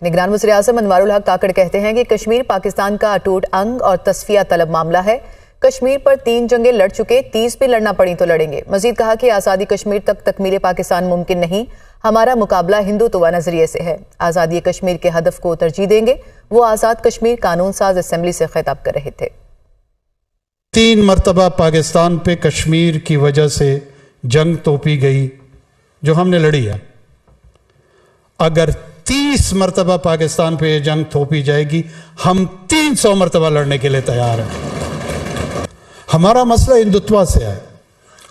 निगरान वज़ीर-ए-आज़म अनवारुल हक काकड़ कहते हैं कि कश्मीर पाकिस्तान का अटूट अंग और तस्फिया तलब मामला है। कश्मीर पर 3 जंगें लड़ चुके, 30 भी लड़ना पड़ी तो लड़ेंगे। मजीद कहा कि आज़ादी कश्मीर तक तकमील पाकिस्तान मुमकिन नहीं, हमारा मुकाबला हिंदुत्व नजरिए से है। आज़ादी कश्मीर के हदफ को तरजीह देंगे। वो आज़ाद कश्मीर कानून साज असेंबली से खिताब कर रहे थे। 3 मरतबा पाकिस्तान पे कश्मीर की वजह से जंग तोपी गई जो हमने लड़ी है। अगर 30 मरतबा पाकिस्तान पे जंग थोपी जाएगी, हम 300 मरतबा लड़ने के लिए तैयार हैं। हमारा मसला हिंदुत्व से है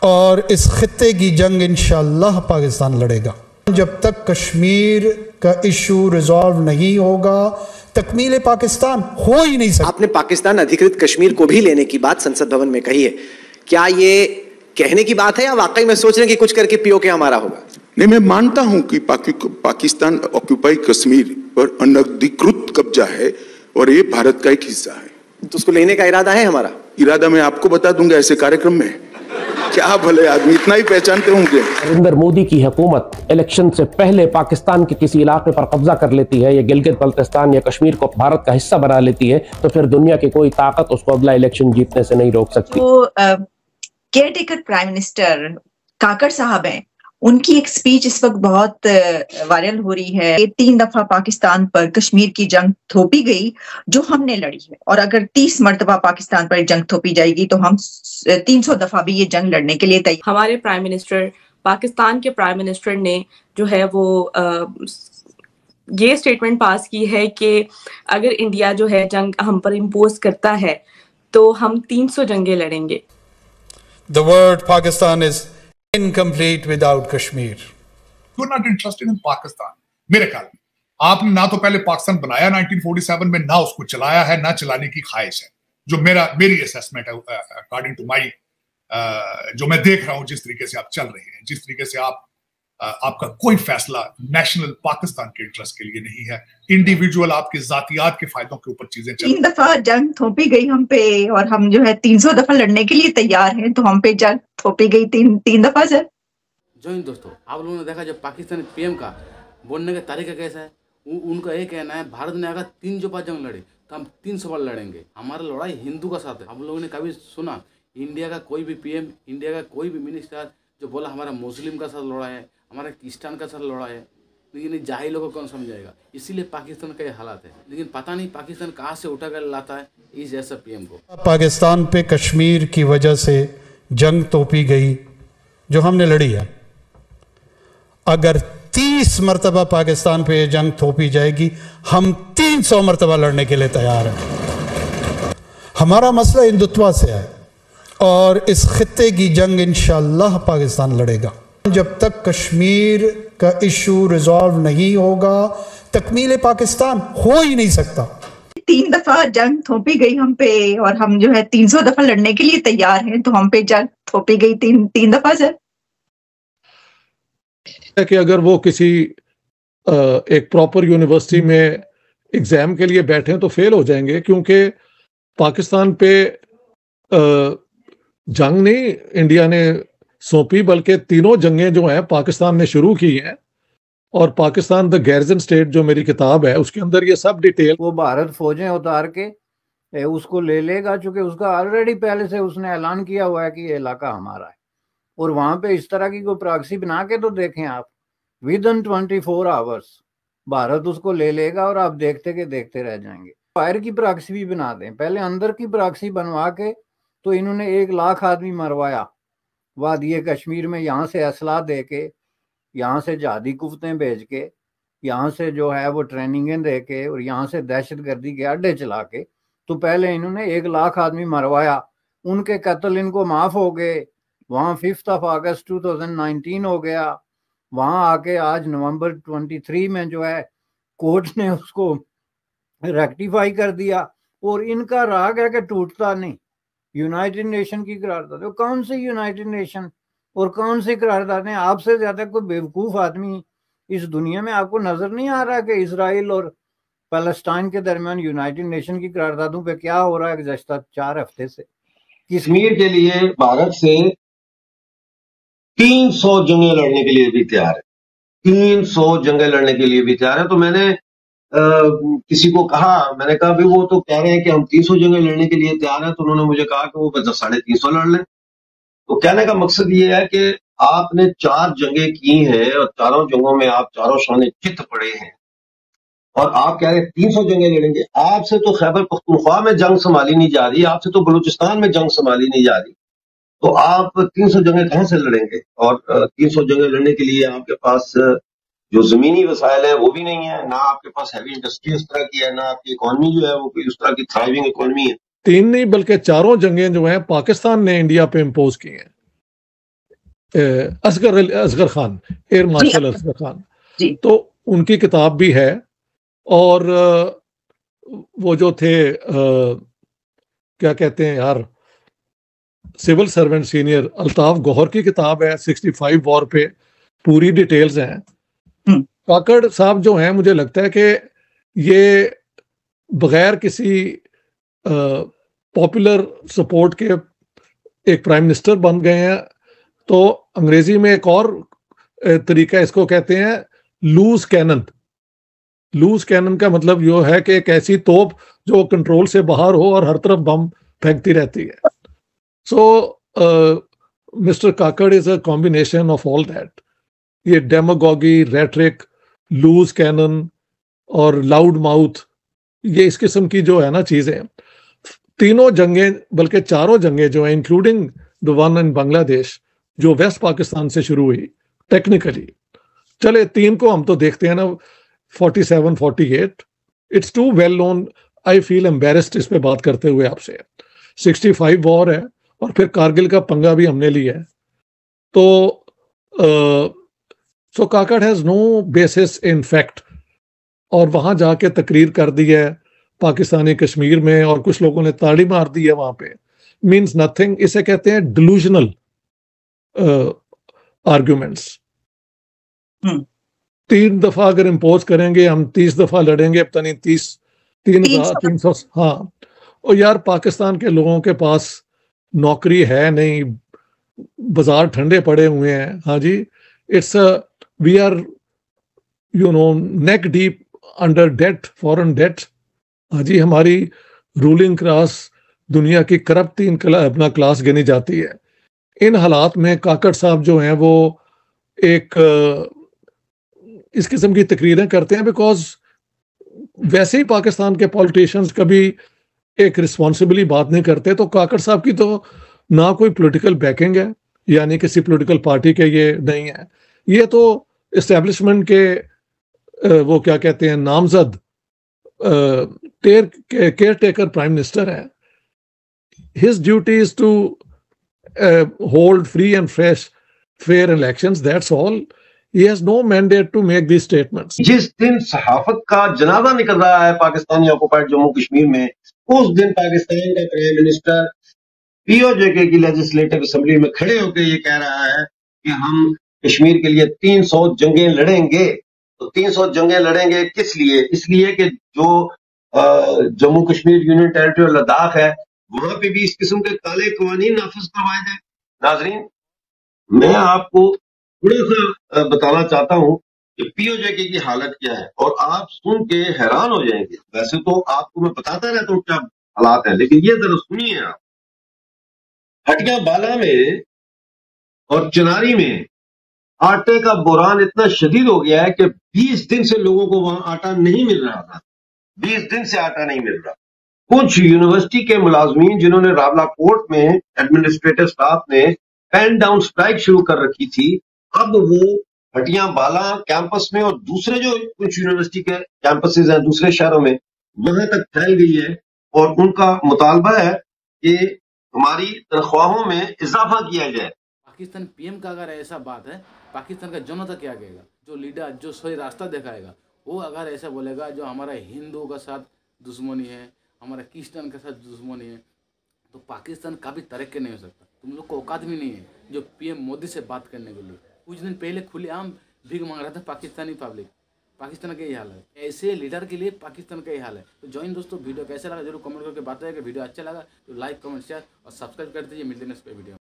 और इस खित्ते की जंग इंशाअल्लाह पाकिस्तान लड़ेगा। जब तक कश्मीर का इशू रिजॉल्व नहीं होगा, तकमील पाकिस्तान हो ही नहीं सकता। आपने पाकिस्तान अधिकृत कश्मीर को भी लेने की बात संसद भवन में कही है। क्या ये कहने की बात है या वाकई में सोच रहे हैं कि कुछ करके पीओके हमारा होगा? नहीं, मैं मानता हूं कि पाकिस्तान ऑक्यूपाई कश्मीर पर अनधिकृत कब्जा है और ये भारत का एक हिस्सा है। तो उसको लेने का इरादा है हमारा? इरादा मैं आपको बता दूंगा ऐसे कार्यक्रम में। क्या भले आदमी इतना ही पहचानते होंगे। नरेंद्र मोदी की हुकूमत इलेक्शन से पहले पाकिस्तान के किसी इलाके पर कब्जा कर लेती है या गिलगित बल्तिस्तान या कश्मीर को भारत का हिस्सा बना लेती है, तो फिर दुनिया की कोई ताकत उसको अगला इलेक्शन जीतने से नहीं रोक सकती। तो केयरटेकर प्राइम मिनिस्टर काकड़ साहब हैं, उनकी एक स्पीच इस वक्त बहुत वायरल हो रही है। 3 दफा पाकिस्तान पर कश्मीर की जंग थोपी गई जो हमने लड़ी है, और अगर 30 मरतबा पाकिस्तान पर जंग थोपी जाएगी तो हम 300 दफा भी ये जंग लड़ने के लिए तैयार। हमारे प्राइम मिनिस्टर, पाकिस्तान के प्राइम मिनिस्टर ने जो है वो ये स्टेटमेंट पास की है कि अगर इंडिया जो है जंग हम पर इम्पोज करता है तो हम 300 जंगें लड़ेंगे। The word Pakistan is incomplete without Kashmir. You're not interested in Pakistan. मेरे ख्याल में आपने ना तो पहले पाकिस्तान बनाया 1947 में, ना उसको चलाया है, ना चलाने की ख्वाहिश है। जो मेरी असेसमेंट है अकॉर्डिंग टू माई, जो मैं देख रहा हूं, जिस तरीके से आप चल रहे हैं, जिस तरीके से आपका कोई फैसला नेशनल पाकिस्तान के इंटरेस्ट के लिए नहीं है, इंडिविजुअल आपके जातियात के फायदों के ऊपर चीजें चल। 3 दफा जंग थोपी गई हम पे और हम जो है 300 दफा लड़ने के लिए तैयार हैं, तो हम पे जंग थोपी गई 3 दफा सर। जो इन दोस्तों आप लोगों ने देखा जब पाकिस्तानी पीएम का बोलने का तरीका कैसा है, उनका ये कहना है भारत ने अगर 300 बार जंग लड़े तो हम 300 बार लड़ेंगे। हमारा लड़ाई हिंदू का साथ है। हम लोगों ने कभी सुना इंडिया का कोई भी पीएम, इंडिया का कोई भी मिनिस्टर जो बोला हमारा मुस्लिम का साथ लड़ा है, हमारा क्रिस्टियन का साथ लड़ा है? लेकिन जाहिलों को कौन समझाएगा? इसीलिए पाकिस्तान का ये हालात है। लेकिन पता नहीं पाकिस्तान कहाँ से उठा कर लाता है इस जैसा पीएम को। पाकिस्तान पे कश्मीर की वजह से जंग तोपी गई जो हमने लड़ी है। अगर 30 मरतबा पाकिस्तान पे जंग थोपी जाएगी, हम 300 मरतबा लड़ने के लिए तैयार हैं। हमारा मसला हिंदुत्व से है और इस खित्ते की जंग इंशाअल्लाह पाकिस्तान लड़ेगा। जब तक कश्मीर का इशू रिजॉल्व नहीं होगा, तकमील पाकिस्तान हो ही नहीं सकता। 3 दफा जंग थोपी गई हम पे और हम जो है 300 दफा लड़ने के लिए तैयार हैं, तो हम पे जंग थोपी गई 3 दफा सर। कि अगर वो किसी एक प्रॉपर यूनिवर्सिटी में एग्जाम के लिए बैठे तो फेल हो जाएंगे, क्योंकि पाकिस्तान पे जंग नहीं इंडिया ने सौंपी, बल्कि 3 जंगें जो हैं पाकिस्तान ने शुरू की हैं। और पाकिस्तान द गैरजन स्टेट जो मेरी किताब है उसके अंदर ये सब डिटेल। वो भारत फौजें उतार के उसको ले लेगा, चूंकि उसका ऑलरेडी पहले से उसने ऐलान किया हुआ है कि ये इलाका हमारा है। और वहां पे इस तरह की कोई प्रॉक्सी बना के तो देखें आप, विद इन 24 आवर्स भारत उसको ले लेगा और आप देखते के देखते रह जाएंगे। फायर की प्रॉक्सी भी बना दें, पहले अंदर की प्रॉक्सी बनवा के तो इन्होंने 1 लाख आदमी मरवाया वादिये कश्मीर में, यहाँ से असला दे के, यहाँ से जहादी कुफ्तें भेज के, यहाँ से जो है वो ट्रेनिंगें दे के और यहाँ से दहशतगर्दी के अड्डे चला के। तो पहले इन्होंने 1 लाख आदमी मरवाया, उनके कत्ल इनको माफ हो गए। वहाँ 5 अगस्त 2019 हो गया। वहाँ आके आज नवंबर 23 में जो है कोर्ट ने उसको रेक्टिफाई कर दिया। और इनका राग है कि टूटता नहीं। यूनाइटेड नेशन की करारदाद, तो कौन सी यूनाइटेड नेशन और कौन सी करारदादें? आपसे ज्यादा कोई बेवकूफ आदमी इस दुनिया में आपको नजर नहीं आ रहा कि इसराइल और पैलेस्टाइन के दरमियान यूनाइटेड नेशन की करारदादों पे क्या हो रहा है गुज़श्ता 4 हफ्ते से? कश्मीर के लिए भारत से 300 जंगें लड़ने के लिए भी तैयार है। 300 जंगें लड़ने के लिए भी तैयार है। तो मैंने किसी को कहा, मैंने कहा भाई वो तो कह रहे हैं कि हम 300 जंगें लड़ने के लिए तैयार हैं, तो उन्होंने मुझे कहा कि वो 350 लड़ लें। तो कहने का मकसद ये है कि आपने 4 जंगें की हैं और चारों जंगों में आप चारों शाने चित पड़े हैं और आप कह रहे हैं 300 जंगें लड़ेंगे। आपसे तो खैबर पख्तूनख्वा में जंग संभाली नहीं जा रही, आपसे तो बलूचिस्तान में जंग संभाली नहीं जा रही, तो आप 300 जंगें कहां से लड़ेंगे? और 300 जंगें लड़ने के लिए आपके पास जो जमीनी वसाइल है वो भी नहीं है, ना आपके पास हैवी इंडस्ट्री उस तरह की है, ना आपकी इकोनॉमी जो है वो कोई उस तरह की थ्राइविंग इकोनॉमी है। 3 नहीं बल्कि 4 जंगें जो हैं पाकिस्तान ने इंडिया पे इम्पोज की हैं। असगर खान, एयर मार्शल असगर खान, तो उनकी किताब भी है। और वो जो थे क्या कहते हैं यार, civil servant senior Altaf Gauhar की किताब है 65 वॉर पे, पूरी डिटेल्स हैं। काकड़ साहब जो हैं, मुझे लगता है कि ये बगैर किसी पॉपुलर सपोर्ट के एक प्राइम मिनिस्टर बन गए हैं। तो अंग्रेजी में एक और तरीका इसको कहते हैं लूज कैनन। लूज कैनन का मतलब यो है कि एक ऐसी तोप जो कंट्रोल से बाहर हो और हर तरफ बम फेंकती रहती है। So mister Kakar is a combination of all that. ये डेमागोगी, रेटरिक, लूज कैनन और लाउड माउथ, ये इस किस्म की जो है ना चीजें, तीनों जंगें बल्कि 4 जंगें जो हैं including the one in Bangladesh जो वेस्ट पाकिस्तान से शुरू हुई टेक्निकली, चले 3 को हम तो देखते हैं ना, 47, 48, it's too well known. I feel embarrassed इस पे बात करते हुए आपसे। 65 वॉर है और फिर कारगिल का पंगा भी हमने लिया है। तो so Kakar has no basis in fact, और वहां जाके तकरीर कर दी है पाकिस्तानी कश्मीर में और कुछ लोगों ने ताड़ी मार दी है वहां पे, मीन्स नथिंग। इसे कहते हैं डिलूजनल आर्ग्यूमेंट्स। 3 दफा अगर इम्पोज करेंगे हम 30 दफा लड़ेंगे, पता नहीं 300। हाँ, और यार पाकिस्तान के लोगों के पास नौकरी है नहीं, बाजार ठंडे पड़े हुए हैं। हाँ जी, it's we are you know neck deep under debt, foreign debt. हाँ जी, हमारी रूलिंग क्लास दुनिया की करप्ट अपना क्लास गिनी जाती है। इन हालात में काकड़ साहब जो हैं वो एक इस किस्म की तकरीरें करते हैं बिकॉज वैसे ही पाकिस्तान के पॉलिटिशियंस कभी एक रिस्पॉन्सिबली बात नहीं करते। तो काकड़ साहब की तो ना कोई पॉलिटिकल बैकिंग है, यानी किसी पॉलिटिकल पार्टी के ये नहीं है, ये तो एस्टेब्लिशमेंट के वो क्या कहते हैं नामजद केयर टेकर प्राइम मिनिस्टर है। His duty is to hold free and fresh fair elections, that's all. He has no mandate to make these statements. जिस दिन सहाफत का जनाजा निकल रहा है पाकिस्तानी ऑक्युपाइड जम्मू कश्मीर में, उस दिन पाकिस्तान का प्राइम मिनिस्टर पीओजे की लेजिस्लेटिव असेंबली में खड़े होकर ये कह रहा है कि हम कश्मीर के लिए 300 जंगें लड़ेंगे। तो 300 जंगें लड़ेंगे किस लिए? इसलिए कि जो जम्मू कश्मीर यूनियन टेरिटरी और लद्दाख है, वहां पे भी इस किस्म के काले कवानीन नाफिज करवाए जाए। नाजरीन, मैं आपको थोड़ा सा बताना चाहता हूं कि पीओजे की हालत क्या है, और आप सुन के हैरान हो जाएंगे। वैसे तो आपको मैं बताता रहता हूं क्या हालात है, लेकिन ये जरा सुनिए आप। हटिया बाला में और चिनारी में आटे का बुरान इतना शदीद हो गया है कि 20 दिन से लोगों को वहां आटा नहीं मिल रहा था। 20 दिन से आटा नहीं मिल रहा। कुछ यूनिवर्सिटी के मुलाजमीन जिन्होंने रावलाकोट में एडमिनिस्ट्रेटिव स्टाफ ने पेन डाउन स्ट्राइक शुरू कर रखी थी, अब वो हटिया बाला कैंपस में और दूसरे जो कुछ यूनिवर्सिटी के कैंपसेस हैं दूसरे शहरों में, वहां तक फैल गई है। और उनका मुतालबा है कि हमारी तनख्वाहों में इजाफा किया जाए। पाकिस्तान पीएम का अगर ऐसा बात है, पाकिस्तान का जनता क्या कहेगा? जो लीडर जो सही रास्ता दिखाएगा वो अगर ऐसा बोलेगा जो हमारा हिंदुओं के साथ दुश्मनी है, हमारा क्रिश्चियन के साथ दुश्मनी है, तो पाकिस्तान कभी तरक्की नहीं हो सकता। तुम लोग को औकात भी नहीं है जो पीएम मोदी से बात करने के लिए। कुछ दिन पहले खुलेआम भीख मांग रहा था पाकिस्तानी पब्लिक। पाकिस्तान का यही हाल है, ऐसे लीडर के लिए पाकिस्तान का यही हाल है। तो जॉइन दोस्तों, वीडियो कैसा लगा जरूर कमेंट करके बताइए। वीडियो अच्छा लगा तो लाइक, कमेंट, शेयर और सब्सक्राइब कर दीजिए। मिलते हैं नेक्स्ट वीडियो।